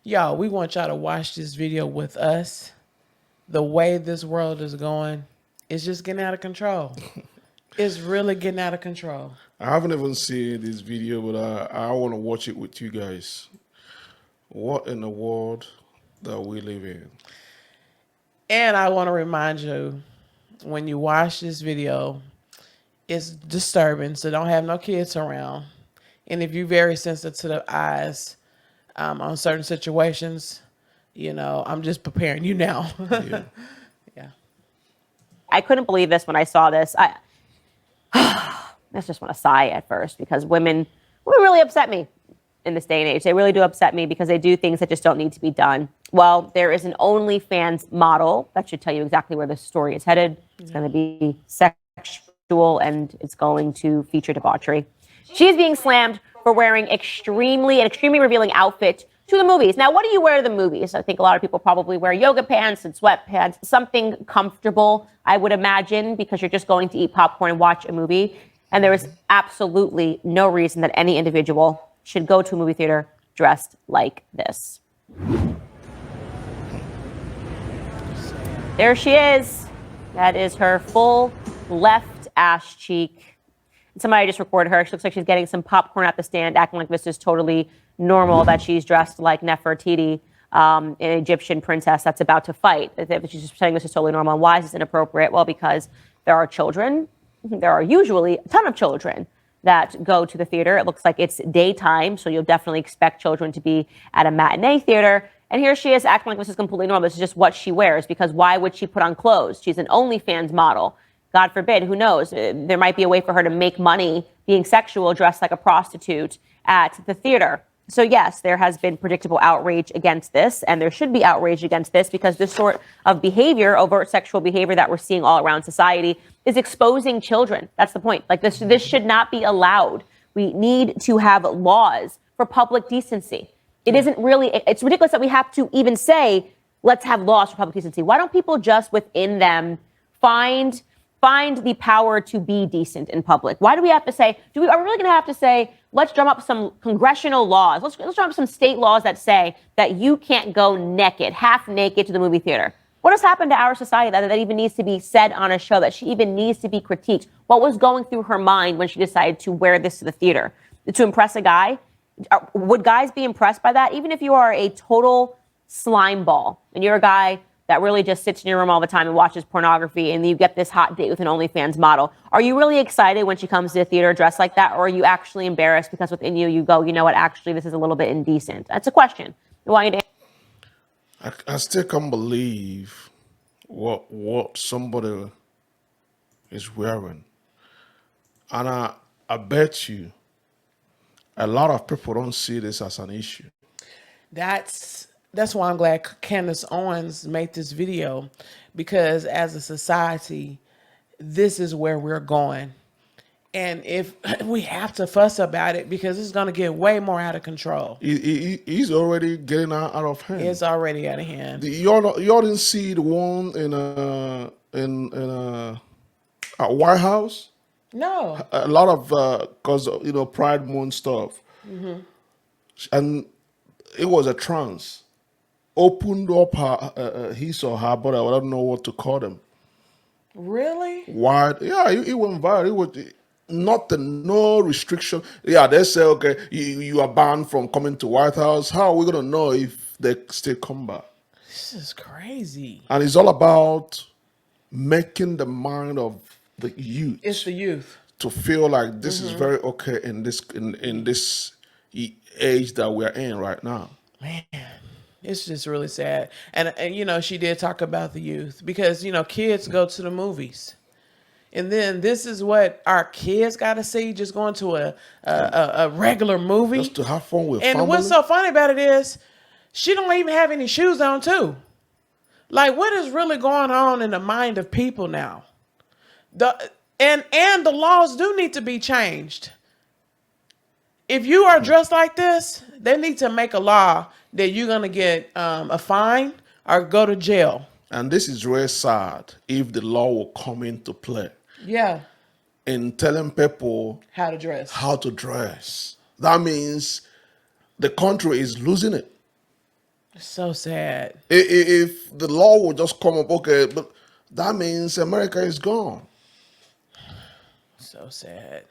Y'all, we want y'all to watch this video with us. The way this world is going, it's just getting out of control. It's really getting out of control. I haven't even seen this video, but I want to watch it with you guys. What in the world that we live in? And I want to remind you, when you watch this video, it's disturbing, so don't have no kids around. And if you're very sensitive to the eyes on certain situations, I'm just preparing you now. Yeah. Yeah. I couldn't believe this when I saw this. I just want to sigh at first because women really upset me in this day and age. They really do upset me because they do things that just don't need to be done. Well, there is an OnlyFans model that should tell you exactly where the story is headed. It's going to be sexual and it's going to feature debauchery. She is being slammed for wearing an extremely revealing outfit to the movies. Now, what do you wear to the movies? I think a lot of people probably wear yoga pants and sweatpants, something comfortable, I would imagine, because you're just going to eat popcorn and watch a movie. And there is absolutely no reason that any individual should go to a movie theater dressed like this. There she is. That is her full left ass cheek. Somebody just recorded her. She looks like she's getting some popcorn at the stand, acting like this is totally normal, that she's dressed like Nefertiti, an Egyptian princess that's about to fight. She's just saying this is totally normal. Why is this inappropriate? Well, because there are children. There are usually a ton of children that go to the theater. It looks like it's daytime, so you'll definitely expect children to be at a matinee theater. And here she is acting like this is completely normal. This is just what she wears, because why would she put on clothes? She's an OnlyFans model. God forbid, who knows? There might be a way for her to make money being sexual, dressed like a prostitute at the theater. So yes, there has been predictable outrage against this, and there should be outrage against this because this sort of behavior, overt sexual behavior that we're seeing all around society, is exposing children. That's the point. Like this should not be allowed. We need to have laws for public decency. It's ridiculous that we have to even say, let's have laws for public decency. Why don't people just within them find the power to be decent in public? Why do we have to say, are we really going to have to say, let's drum up some congressional laws. Let's drum up some state laws that say that you can't go naked, half naked to the movie theater. What has happened to our society that even needs to be said on a show, that she even needs to be critiqued? What was going through her mind when she decided to wear this to the theater? To impress a guy? Would guys be impressed by that? Even if you are a total slime ball and you're a guy that really just sits in your room all the time and watches pornography, and you get this hot date with an OnlyFans model, are you really excited when she comes to the theater dressed like that? Or are you actually embarrassed because within you go, you know what, actually, this is a little bit indecent? That's a question. I want you to. I still can't believe what somebody is wearing. And I bet you a lot of people don't see this as an issue. That's why I'm glad Candace Owens made this video, because as a society, this is where we're going. And if we have to fuss about it, because it's going to get way more out of control. He's already getting out of hand. It's already out of hand. Y'all didn't see the one at White House? No. A lot of because Pride Month stuff, and it was a trans opened up her his or her, but I don't know what to call them. Really? Wide, yeah, it went viral. It was no restriction. Yeah, they say okay, you are banned from coming to White House. How are we gonna know if they still come back? This is crazy. And it's all about making the mind of the youth. It's the youth to feel like this is very okay in this age that we're in right now. Man, it's just really sad. And she did talk about the youth, because kids go to the movies, and then this is what our kids got to see, just going to a regular movie, just to have fun with and family. What's so funny about it is she don't even have any shoes on too. Like, what is really going on in the mind of people now? And the laws do need to be changed. If you are dressed like this, they need to make a law that you're going to get a fine or go to jail. And this is really sad if the law will come into play. Yeah. In telling people how to dress. That means the country is losing it. So sad. If the law would just come up, okay, but that means America is gone. So sad.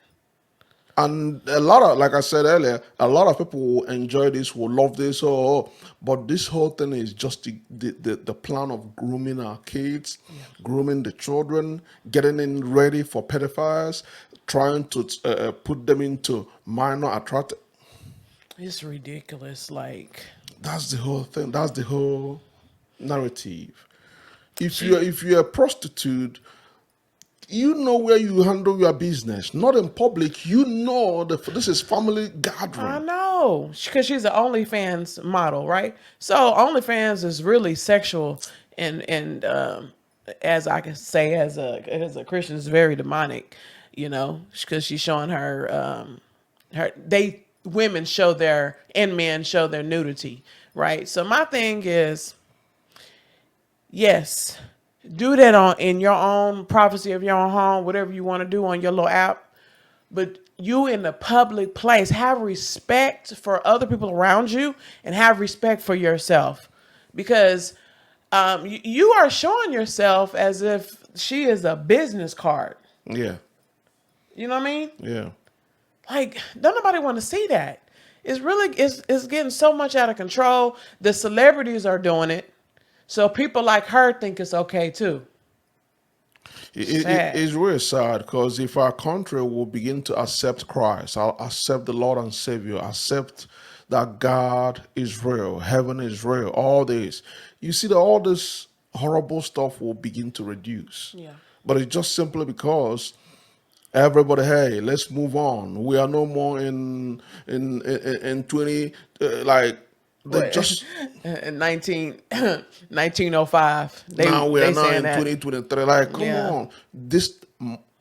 And a lot of, like I said earlier, a lot of people will enjoy this, will love this, but this whole thing is just the plan of grooming our kids, Yeah. grooming the children, getting in ready for pedophiles, trying to put them into minor attract. It's ridiculous. Like, That's the whole thing. That's the whole narrative. she, If you're a prostitute, you know where you handle your business. Not in public. You know that this is family I gathering. know. Because she's an OnlyFans model, right? So OnlyFans is really sexual and as I can say as a Christian, it's very demonic, you know, because she's showing her her they women show their and men show their nudity, right? So my thing is, yes, do that on in your own privacy of your own home, whatever you want to do on your little app. But you in the public place, have respect for other people around you and have respect for yourself, because you are showing yourself as if she is a business card. Yeah, You know what I mean? yeah. Like, don't nobody want to see that. It's getting so much out of control. The celebrities are doing it, so people like her think it's okay too. Sad. It's really sad because if our country will begin to accept Christ, I'll accept the Lord and Savior, accept that God is real, heaven is real, all this, you see that all this horrible stuff will begin to reduce. Yeah. But it's just simply because everybody, hey, let's move on. We are no more in 20 like they What? just In 1905. now we are They now saying in that. 2023. Like, come Yeah. on, this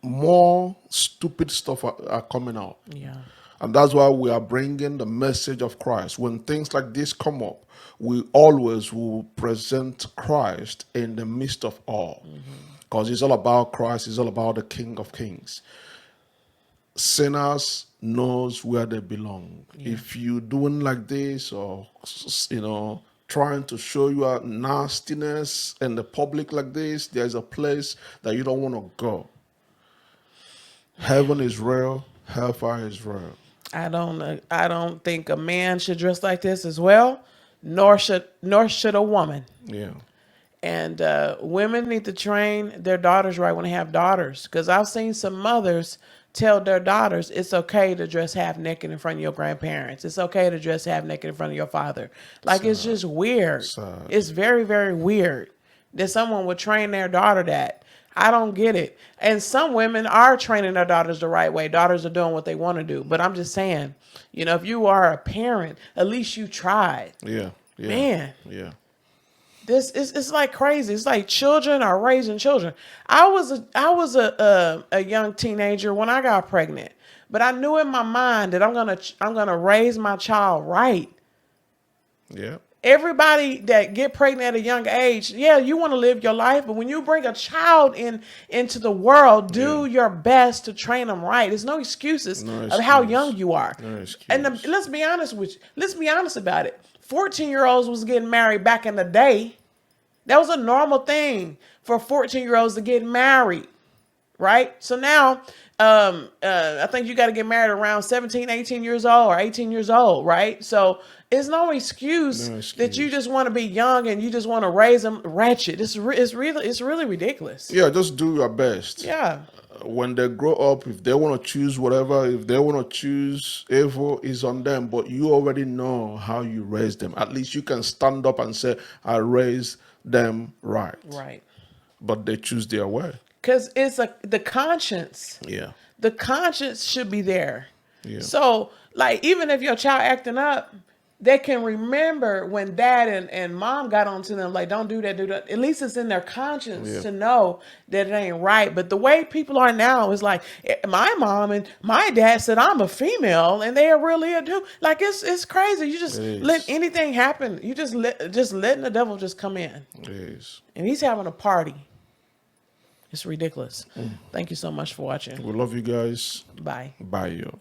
more stupid stuff are coming out, Yeah. and that's why we are bringing the message of Christ. When things like this come up, we always will present Christ in the midst of all, because it's all about Christ. It's all about the King of Kings. Sinners knows where they belong. If you doing like this, or trying to show your nastiness in the public like this, there's a place that you don't want to go. Heaven is real, hellfire is real. I don't think a man should dress like this as well, nor should a woman. Yeah, And women need to train their daughters right when they have daughters. Because I've seen some mothers tell their daughters it's okay to dress half naked in front of your grandparents. It's okay to dress half naked in front of your father. Like, it's just weird. sad. It's very, very weird that someone would train their daughter that. I don't get it. And some women are training their daughters the right way. Daughters are doing what they want to do. But I'm just saying, if you are a parent, at least you tried. Yeah, yeah, Man. yeah. This is it's like crazy. It's like children are raising children. I was a young teenager when I got pregnant, but I knew in my mind that I'm gonna raise my child right. Yeah, Everybody that get pregnant at a young age, yeah, you want to live your life, but when you bring a child into the world, do your best to train them right. There's no excuses no of how excuse. young you are. No And excuse. let's be honest with you. Let's be honest about it. 14-year-olds was getting married back in the day. That was a normal thing for 14-year-olds to get married, right? So now, I think you got to get married around 17, 18 years old or 18 years old, right? So it's no excuse, No that you excuse. just want to be young and you just want to raise them ratchet. It's really ridiculous. Yeah, just do your best. Yeah. When they grow up, if they want to choose whatever, if they want to choose evil, is on them. But you already know how you raise them. At least you can stand up and say, I raised them right. Right. But they choose their way. Because it's the conscience. Yeah. The conscience should be there. Yeah. So, like, even if your child acting up, they can remember when dad and mom got onto them, like, don't do that, do that. At least it's in their conscience Yeah. to know that it ain't right. But the way people are now is like, my mom and my dad said I'm a female, and they are really a dude. Like, it's crazy. You just It let is. anything happen. You just letting the devil just come in, It is. and he's having a party. It's ridiculous. Thank you so much for watching. We love you guys. Bye. Bye, yo.